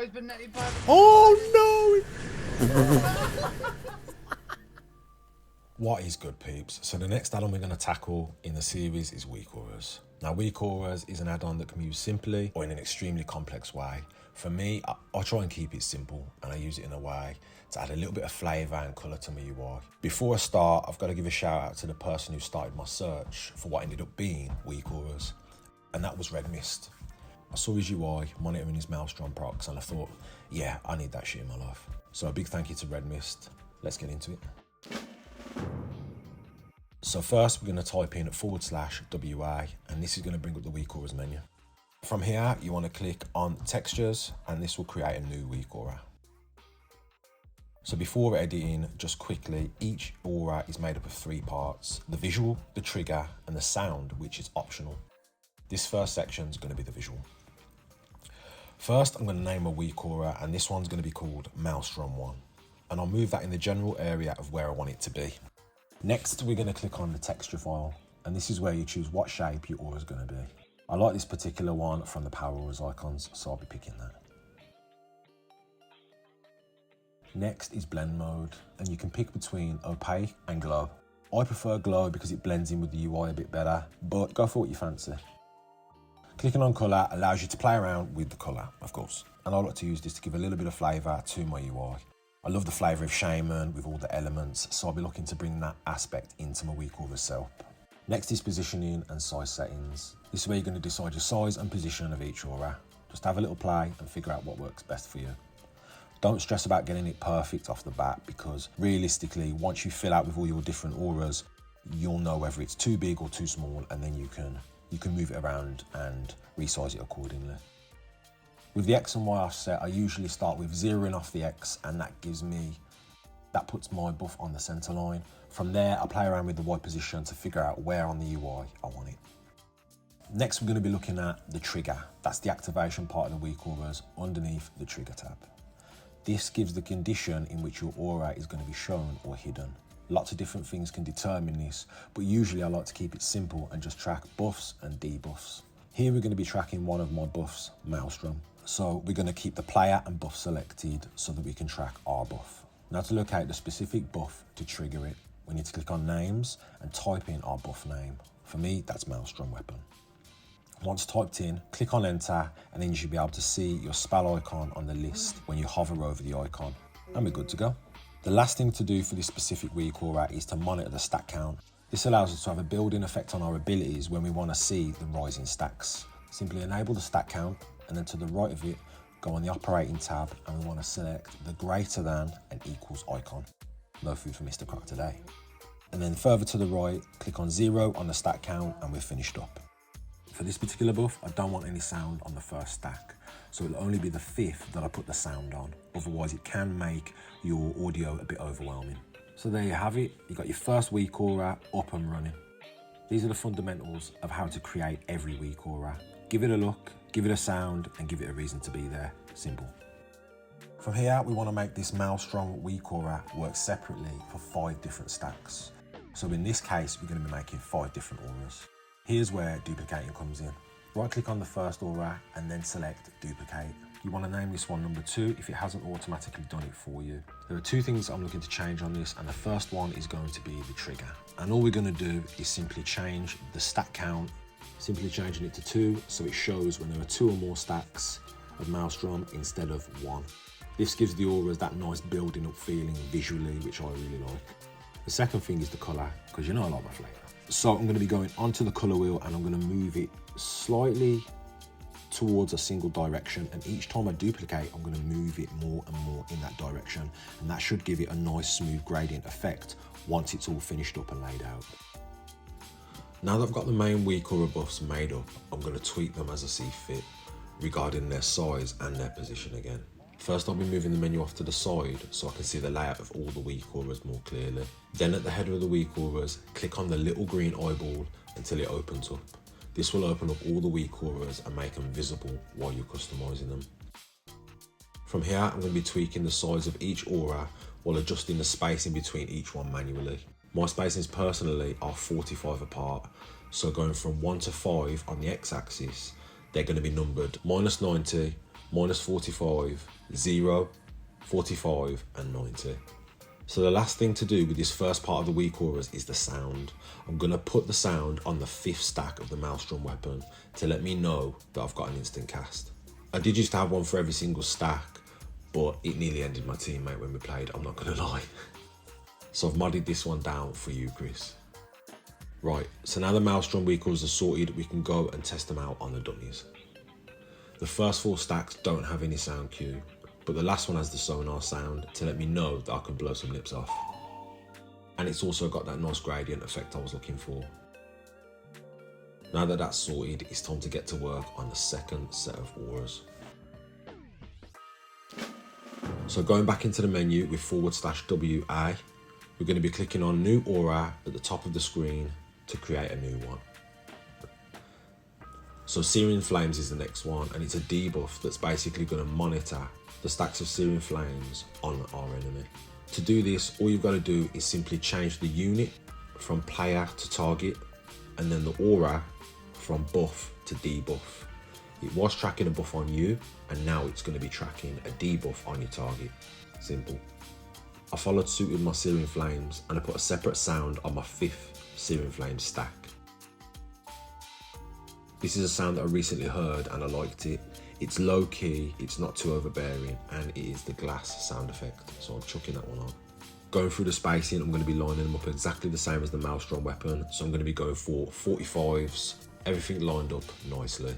always been netted by the... Oh no! What is good, peeps? So the next add-on we're going to tackle in the series is weak auras. Now, weak auras is an add-on that can be used simply or in an extremely complex way. For me, I try and keep it simple, and I use it in a way to add a little bit of flavour and colour to my UI. Before I start, I've got to give a shout out to the person who started my search for what ended up being weak auras, and that was Red Mist. I saw his UI monitoring his Maelstrom procs, and I thought, yeah, I need that shit in my life. So a big thank you to Red Mist. Let's get into it. So first, we're going to type in /WA, and this is going to bring up the weak auras menu. From here, you want to click on textures, and this will create a new weak aura. So before editing, just quickly, each aura is made up of 3 parts: the visual, the trigger, and the sound, which is optional. This first section is going to be the visual. First, I'm going to name a weak aura, and this one's going to be called Maelstrom 1. And I'll move that in the general area of where I want it to be. Next, we're going to click on the texture file, and this is where you choose what shape your aura is going to be. I like this particular one from the Power Auras icons, so I'll be picking that. Next is blend mode, and you can pick between opaque and glow. I prefer glow because it blends in with the UI a bit better, but go for what you fancy. Clicking on colour allows you to play around with the colour, of course, and I like to use this to give a little bit of flavour to my UI. I love the flavour of Shaman with all the elements, so I'll be looking to bring that aspect into my weak aura self. Next is positioning and size settings. This is where you're going to decide your size and position of each aura. Just have a little play and figure out what works best for you. Don't stress about getting it perfect off the bat, because realistically, once you fill out with all your different auras, you'll know whether it's too big or too small, and then you can move it around and resize it accordingly. With the X and Y offset, I usually start with zeroing off the X, and that puts my buff on the center line. From there, I play around with the Y position to figure out where on the UI I want it. Next, we're going to be looking at the trigger. That's the activation part of the weak auras underneath the trigger tab. This gives the condition in which your aura is going to be shown or hidden. Lots of different things can determine this, but usually I like to keep it simple and just track buffs and debuffs. Here we're going to be tracking one of my buffs, Maelstrom. So we're going to keep the player and buff selected so that we can track our buff. Now, to locate the specific buff to trigger it, we need to click on names and type in our buff name. For me, that's Maelstrom weapon. Once typed in, click on enter, and then you should be able to see your spell icon on the list when you hover over the icon, and we're good to go. The last thing to do for this specific weak aura is to monitor the stat count. This allows us to have a built-in effect on our abilities when we want to see the rising stacks. Simply enable the stat count, and then to the right of it, go on the operating tab, and we want to select the greater than and equals icon. No food for Mr. Croc today. And then further to the right, click on 0 on the stat count, and we're finished up. For this particular buff, I don't want any sound on the first stack, so it'll only be the 5th that I put the sound on. Otherwise, it can make your audio a bit overwhelming. So there you have it. You got your first weak aura up and running. These are the fundamentals of how to create every weak aura. Give it a look, give it a sound, and give it a reason to be there. Simple. From here, we want to make this Maelstrom weak aura work separately for 5 different stacks. So in this case, we're going to be making 5 different auras. Here's where duplicating comes in. Right click on the first aura and then select duplicate. You want to name this one number 2 if it hasn't automatically done it for you. There are 2 things I'm looking to change on this, and the first one is going to be the trigger. And all we're going to do is simply change the stat count, simply changing it to 2 so it shows when there are 2 or more stacks of Maelstrom instead of 1. This gives the auras that nice building up feeling visually, which I really like. The second thing is the colour, because you know I like my flavour. So I'm going to be going onto the colour wheel, and I'm going to move it slightly towards a single direction, and each time I duplicate, I'm going to move it more and more in that direction, and that should give it a nice smooth gradient effect once it's all finished up and laid out. Now that I've got the main weak aura buffs made up, I'm going to tweak them as I see fit regarding their size and their position again. First, I'll be moving the menu off to the side so I can see the layout of all the weak auras more clearly. Then at the header of the weak auras, click on the little green eyeball until it opens up. This will open up all the weak auras and make them visible while you're customizing them. From here, I'm going to be tweaking the size of each aura while adjusting the spacing between each one manually. My spacings personally are 45 apart, so going from 1 to 5 on the x-axis, they're going to be numbered -90, minus 45, 0, 45 and 90. So the last thing to do with this first part of the weak auras is the sound. I'm going to put the sound on the 5th stack of the Maelstrom weapon to let me know that I've got an instant cast. I did used to have one for every single stack, but it nearly ended my teammate when we played, I'm not going to lie. So I've modded this one down for you, Chris. Right, so now the Maelstrom weak auras are sorted, we can go and test them out on the dummies. The first 4 stacks don't have any sound cue, but the last one has the sonar sound to let me know that I can blow some lips off. And it's also got that nice gradient effect I was looking for. Now that that's sorted, it's time to get to work on the second set of auras. So going back into the menu with /WA, we're going to be clicking on New Aura at the top of the screen to create a new one. So Searing Flames is the next one, and it's a debuff that's basically going to monitor the stacks of Searing Flames on our enemy. To do this, all you've got to do is simply change the unit from player to target, and then the aura from buff to debuff. It was tracking a buff on you, and now it's going to be tracking a debuff on your target. Simple. I followed suit with my Searing Flames, and I put a separate sound on my 5th Searing Flames stack. This is a sound that I recently heard and I liked it. It's low key, it's not too overbearing, and it is the glass sound effect, so I'm chucking that one on. Going through the spacing, I'm going to be lining them up exactly the same as the Maelstrom weapon, so I'm going to be going for 45s, everything lined up nicely.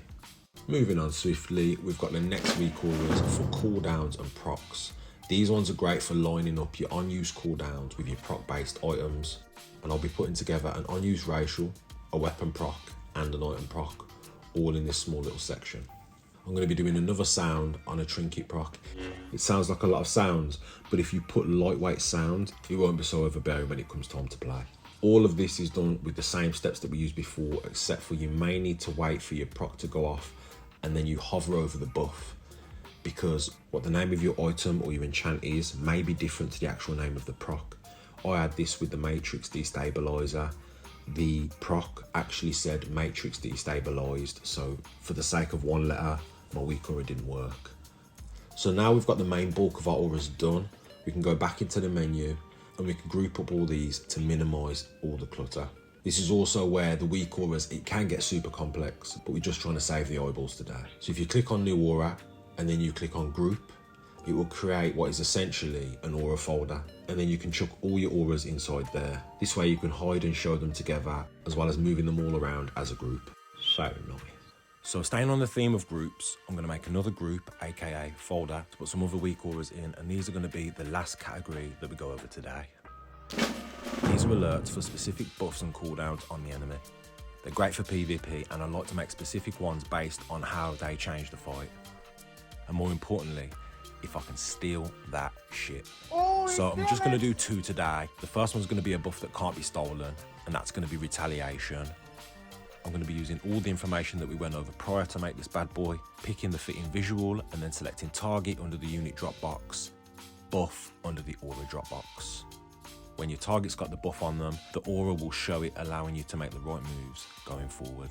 Moving on swiftly, we've got the next weak auras for cooldowns and procs. These ones are great for lining up your unused cooldowns with your proc based items, and I'll be putting together an unused racial, a weapon proc and an item proc, all in this small little section. I'm going to be doing another sound on a trinket proc. It sounds like a lot of sounds, but if you put lightweight sound, it won't be so overbearing when it comes time to play. All of this is done with the same steps that we used before, except for you may need to wait for your proc to go off and then you hover over the buff, because what the name of your item or your enchant is may be different to the actual name of the proc. I had this with the Matrix Destabilizer. The proc actually said Matrix Destabilized, so for the sake of one letter, my weak aura didn't work. So now we've got the main bulk of our auras done, we can go back into the menu and we can group up all these to minimize all the clutter. This is also where the weak auras, it can get super complex, but we're just trying to save the eyeballs today. So if you click on New Aura and then you click on Group, it will create what is essentially an aura folder, and then you can chuck all your auras inside there. This way you can hide and show them together, as well as moving them all around as a group. So nice. So staying on the theme of groups, I'm going to make another group, aka folder, to put some other weak auras in, and these are going to be the last category that we go over today. These are alerts for specific buffs and cooldowns on the enemy. They're great for PvP, and I like to make specific ones based on how they change the fight. And more importantly, if I can steal that shit. So I'm just going to do 2 today. The first one's going to be a buff that can't be stolen, and that's going to be Retaliation. I'm going to be using all the information that we went over prior to make this bad boy, picking the fitting visual and then selecting target under the unit drop box, buff under the aura drop box. When your target's got the buff on them, the aura will show it, allowing you to make the right moves going forward.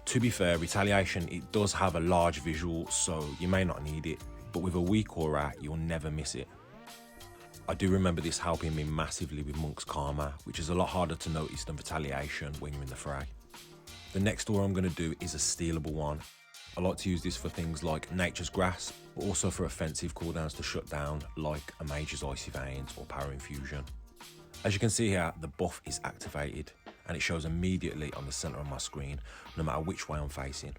To be fair, Retaliation, it does have a large visual, so you may not need it, but with a weak aura, you'll never miss it. I do remember this helping me massively with Monk's Karma, which is a lot harder to notice than Retaliation when you're in the fray. The next aura I'm going to do is a stealable one. I like to use this for things like Nature's Grasp, but also for offensive cooldowns to shut down, like a Mage's Icy Veins or Power Infusion. As you can see here, the buff is activated, and it shows immediately on the center of my screen, no matter which way I'm facing.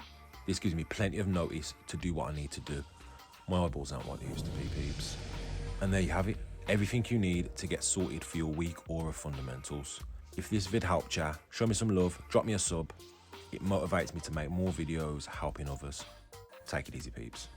This gives me plenty of notice to do what I need to do. My eyeballs aren't what they used to be, peeps. And there you have it, everything you need to get sorted for your weak aura fundamentals. If this vid helped ya, show me some love, drop me a sub. It motivates me to make more videos helping others. Take it easy, peeps.